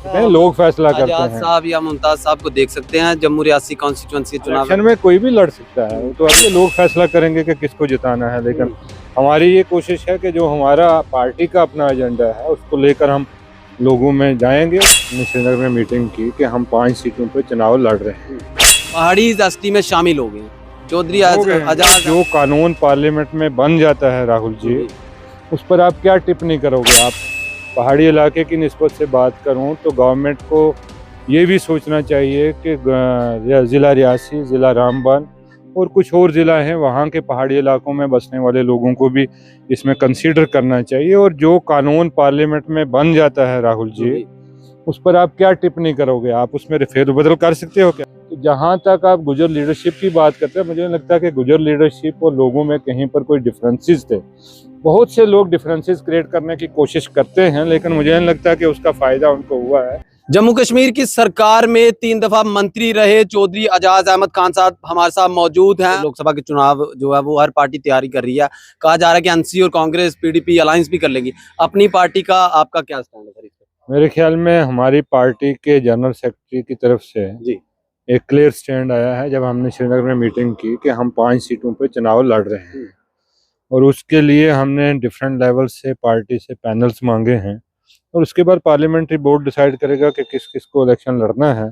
सकते हैं, लोग फैसला करते आजाद हैं। साहब या मुमताज साहब को देख सकते हैं जम्मू रियासी कॉन्स्टिट्यूंसी चुनाव इलेक्शन में कोई भी लड़ सकता है, वो तो अभी लोग फैसला करेंगे कि किसको जिताना है। लेकिन हमारी ये कोशिश है कि जो हमारा पार्टी का अपना एजेंडा है उसको लेकर हम लोगों में जाएंगे। हमने श्रीनगर में मीटिंग की कि हम 5 सीटों पर चुनाव लड़ रहे हैं। पहाड़ी एसटी में शामिल हो गए चौधरी हो गए हैं। आजाद जो कानून पार्लियामेंट में बन जाता है राहुल जी, उस पर आप क्या टिप्पणी करोगे? आप पहाड़ी इलाके की निस्बत से बात करूं तो गवर्नमेंट को ये भी सोचना चाहिए कि ज़िला रियासी, ज़िला रामबन और कुछ और ज़िला हैं, वहाँ के पहाड़ी इलाकों में बसने वाले लोगों को भी इसमें कंसीडर करना चाहिए। और जो कानून पार्लियामेंट में बन जाता है राहुल जी, उस पर आप क्या टिप्पणी करोगे? आप उसमें फेरबदल कर सकते हो क्या? तो जहाँ तक आप गुजर लीडरशिप की बात करते हैं, मुझे नहीं लगता कि गुजर लीडरशिप और लोगों में कहीं पर कोई डिफरेंसेस थे। बहुत से लोग डिफरेंसेस क्रिएट करने की कोशिश करते हैं, लेकिन मुझे नहीं लगता कि उसका फायदा उनको हुआ है। जम्मू कश्मीर की सरकार में 3 दफा मंत्री रहे चौधरी आजाद अहमद खान साहब हमारे साथ मौजूद हैं। लोकसभा के चुनाव जो है वो हर पार्टी तैयारी कर रही है। कहा जा रहा है कि एनसी और कांग्रेस पीडीपी अलायंस भी कर लेंगी। अपनी पार्टी का आपका क्या स्टैंड है सर इस पे? मेरे ख्याल में हमारी पार्टी के जनरल सेक्रेटरी की तरफ से जी एक क्लियर स्टैंड आया है जब हमने श्रीनगर में मीटिंग की कि हम 5 सीटों पर चुनाव लड़ रहे हैं। और उसके लिए हमने डिफरेंट लेवल से पार्टी से पैनल्स मांगे हैं और उसके बाद पार्लियामेंट्री बोर्ड डिसाइड करेगा कि किस किस को इलेक्शन लड़ना है।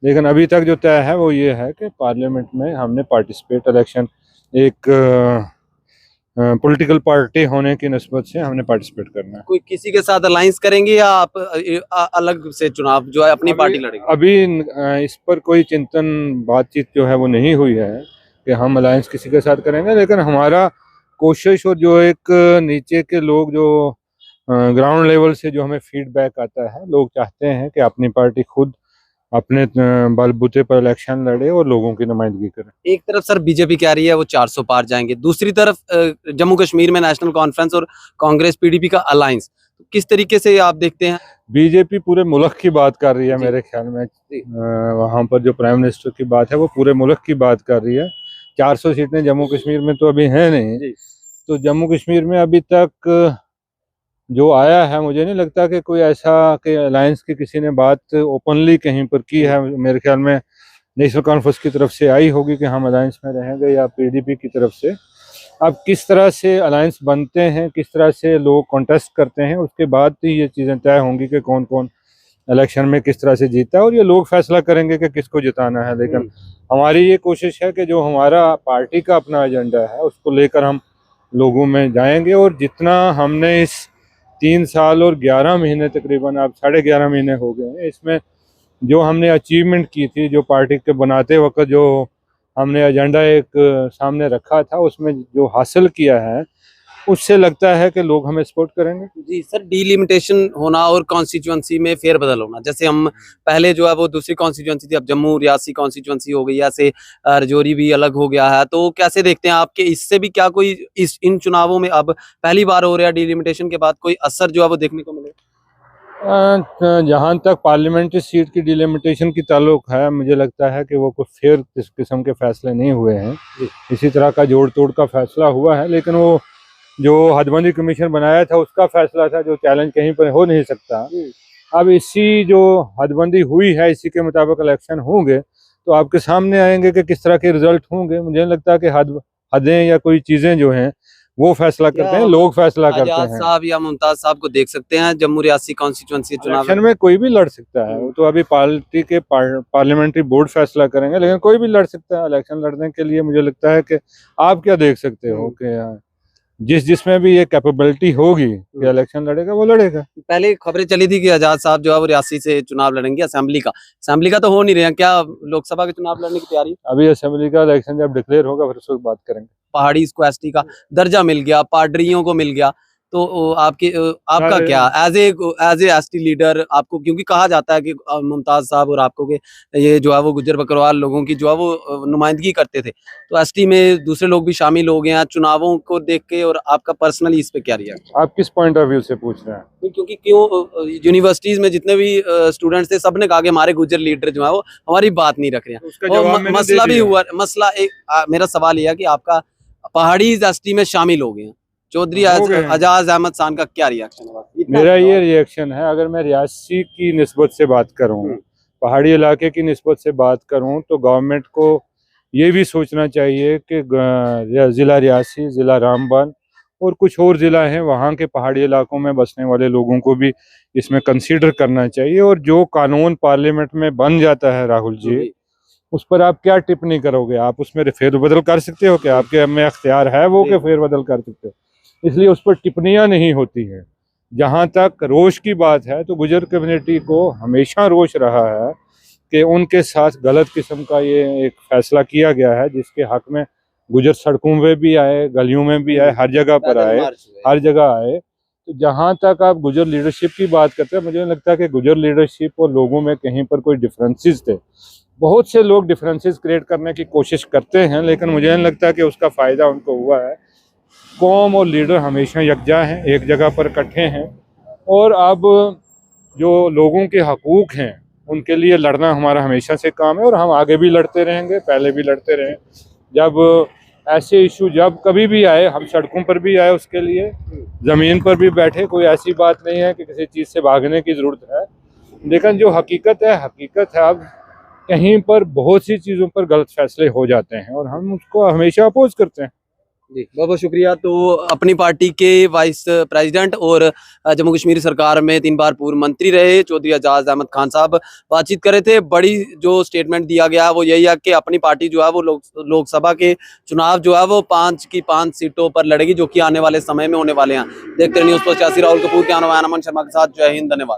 लेकिन अभी तक जो तय है वो ये है कि पार्लियामेंट में हमने पार्टिसिपेट इलेक्शन एक पॉलिटिकल पार्टी होने की निस्बत से हमने पार्टिसिपेट करना है। कोई किसी के साथ अलायंस करेंगे या आप अलग से चुनाव जो है अपनी पार्टी लड़ेंगे? अभी इस पर कोई चिंतन बातचीत जो है वो नहीं हुई है कि हम अलायंस किसी के साथ करेंगे। लेकिन हमारा कोशिश और जो एक नीचे के लोग जो ग्राउंड लेवल से जो हमें फीडबैक आता है, लोग चाहते हैं कि अपनी पार्टी खुद अपने बलबूते पर इलेक्शन लड़े और लोगों की नुमाइंदगी करे। एक तरफ सर बीजेपी कह रही है वो 400 पार जाएंगे, दूसरी तरफ जम्मू कश्मीर में नेशनल कॉन्फ्रेंस और कांग्रेस पीडीपी का अलायंस, किस तरीके से आप देखते हैं? बीजेपी पूरे मुल्क की बात कर रही है जी। मेरे ख्याल में। वहाँ पर जो प्राइम मिनिस्टर की बात है वो पूरे मुल्क की बात कर रही है। 400 सीटें जम्मू कश्मीर में तो अभी हैं नहीं। तो जम्मू कश्मीर में अभी तक जो आया है, मुझे नहीं लगता कि कोई ऐसा कि अलायंस की किसी ने बात ओपनली कहीं पर की है। मेरे ख्याल में नेशनल कॉन्फ्रेंस की तरफ से आई होगी कि हम अलायंस में रहेंगे, या पीडीपी की तरफ से। अब किस तरह से अलायंस बनते हैं, किस तरह से लोग कॉन्टेस्ट करते हैं, उसके बाद ही ये चीज़ें तय होंगी कि कौन कौन इलेक्शन में किस तरह से जीता है, और ये लोग फैसला करेंगे कि किसको जिताना है। लेकिन हमारी ये कोशिश है कि जो हमारा पार्टी का अपना एजेंडा है उसको लेकर हम लोगों में जाएंगे। और जितना हमने इस 3 साल और 11 महीने, तकरीबन अब 11.5 महीने हो गए हैं, इसमें जो हमने अचीवमेंट की थी, जो पार्टी के बनाते वक्त जो हमने एजेंडा एक सामने रखा था, उसमें जो हासिल किया है, उससे लगता है कि लोग हमें सपोर्ट करेंगे। जी सर, डीलिमिटेशन होना और कॉन्स्टिट्यूंसी में फेरबदल होना, जैसे हम पहले जो है वो दूसरी कॉन्स्टिट्यूंसी थी, अब जम्मू रियासी कॉन्स्टिट्यूंसी हो गई, ऐसे राजौरी भी अलग हो गया है। तो कैसे देखते हैं आपके, इससे भी क्या कोई इन चुनावों में अब पहली बार हो रहा है डीलिमिटेशन के बाद कोई असर जो है वो देखने को मिले? जहाँ तक पार्लियामेंट्री सीट की डिलिमिटेशन की ताल्लुक है, मुझे लगता है कि वो कुछ फेयर किस्म के फैसले नहीं हुए हैं। इसी तरह का जोड़ तोड़ का फैसला हुआ है, लेकिन वो जो हदबंदी कमीशन बनाया था उसका फैसला था, जो चैलेंज कहीं पर हो नहीं सकता। अब इसी जो हदबंदी हुई है, इसी के मुताबिक इलेक्शन होंगे तो आपके सामने आएंगे कि किस तरह के रिजल्ट होंगे। मुझे नहीं लगता कि हदें या कोई चीज़ें जो हैं वो फैसला करते हैं, लोग फैसला करते आजाद हैं। साहब या मुमताज साहब को देख सकते हैं जम्मू रियासी कॉन्स्टिट्यूंसी चुनाव इलेक्शन में कोई भी लड़ सकता है, वो तो अभी पार्टी के पार्लियामेंट्री बोर्ड फैसला करेंगे। लेकिन कोई भी लड़ सकता है। इलेक्शन लड़ने के लिए मुझे लगता है कि आप क्या देख सकते हो कि जिसमें भी ये कैपेबिलिटी होगी कि इलेक्शन लड़ेगा, वो लड़ेगा। पहले खबरें चली थी कि आजाद साहब जो है वो रियासी से चुनाव लड़ेंगे, असेंबली का तो हो नहीं रहे हैं, क्या लोकसभा के चुनाव लड़ने की तैयारी? अभी असेंबली का इलेक्शन जब डिक्लेयर होगा फिर उस वक्त बात करेंगे। पहाड़ी को एसटी का दर्जा मिल गया, पाडरियों को मिल गया, तो आपका क्या एज ए एसटी लीडर आपको, क्योंकि कहा जाता है कि मुमताज साहब और आपको के ये जो है वो गुज्जर बकरवाल लोगों की जो है वो नुमाइंदगी करते थे, तो एसटी में दूसरे लोग भी शामिल हो गए हैं चुनावों को देख के, और आपका पर्सनली इस पे क्या रिएक्शन? आप किस पॉइंट ऑफ व्यू से पूछ रहे हैं? क्योंकि यूनिवर्सिटीज में जितने भी स्टूडेंट्स थे, सबने कहा कि हमारे गुज्जर लीडर जो है वो हमारी बात नहीं रख रहे हैं। और मसला भी हुआ, मेरा सवाल यह है कि आपका पहाड़ी एसटी में शामिल हो गए हैं, चौधरी हो गए हैं। एजाज अहमद खान का क्या रिएक्शन है? मेरा ये रिएक्शन है, अगर मैं रियासी की निस्बत से बात करूं, पहाड़ी इलाके की निस्बत से बात करूं, तो गवर्नमेंट को ये भी सोचना चाहिए कि ज़िला रियासी, ज़िला रामबन और कुछ और ज़िला हैं, वहाँ के पहाड़ी इलाकों में बसने वाले लोगों को भी इसमें कंसीडर करना चाहिए। और जो कानून पार्लियामेंट में बन जाता है राहुल जी, उस पर आप क्या टिप्पणी करोगे? आप उसमें फेरबदल कर सकते हो क्या? आपके में अख्तियार है वो कि फेरबदल कर सकते हो? इसलिए उस पर टिप्पणियां नहीं होती हैं। जहां तक रोष की बात है, तो गुजर कम्युनिटी को हमेशा रोष रहा है कि उनके साथ गलत किस्म का ये एक फैसला किया गया है, जिसके हक में गुजर सड़कों में भी आए, गलियों में भी आए, हर जगह पर आए, हर जगह आए। तो जहां तक आप गुजर लीडरशिप की बात करते हैं, मुझे नहीं लगता कि गुजर लीडरशिप और लोगों में कहीं पर कोई डिफरेंसेस थे। बहुत से लोग डिफरेंसेस क्रिएट करने की कोशिश करते हैं, लेकिन मुझे नहीं लगता कि उसका फ़ायदा उनको हुआ है। कौम और लीडर हमेशा यकजा हैं, एक जगह पर इकट्ठे हैं। और अब जो लोगों के हकूक़ हैं, उनके लिए लड़ना हमारा हमेशा से काम है, और हम आगे भी लड़ते रहेंगे, पहले भी लड़ते रहे। जब ऐसे इशू जब कभी भी आए, हम सड़कों पर भी आए उसके लिए, ज़मीन पर भी बैठे। कोई ऐसी बात नहीं है कि किसी चीज़ से भागने की ज़रूरत है, लेकिन जो हकीकत है हकीकत है। अब कहीं पर बहुत सी चीज़ों पर गलत फैसले हो जाते हैं, और हम उसको हमेशा अपोज करते हैं। जी, बहुत बहुत शुक्रिया। तो अपनी पार्टी के वाइस प्रेसिडेंट और जम्मू कश्मीर सरकार में 3 बार पूर्व मंत्री रहे चौधरी एजाज अहमद खान साहब बातचीत कर रहे थे। बड़ी जो स्टेटमेंट दिया गया वो यही है कि अपनी पार्टी जो है वो लोकसभा के चुनाव जो है वो 5 की 5 सीटों पर लड़ेगी, जो कि आने वाले समय में होने वाले हैं। देखते रहिए न्यूज़ 85 राहुल कपूर के अमन शर्मा के साथ। जय हिंद, धन्यवाद।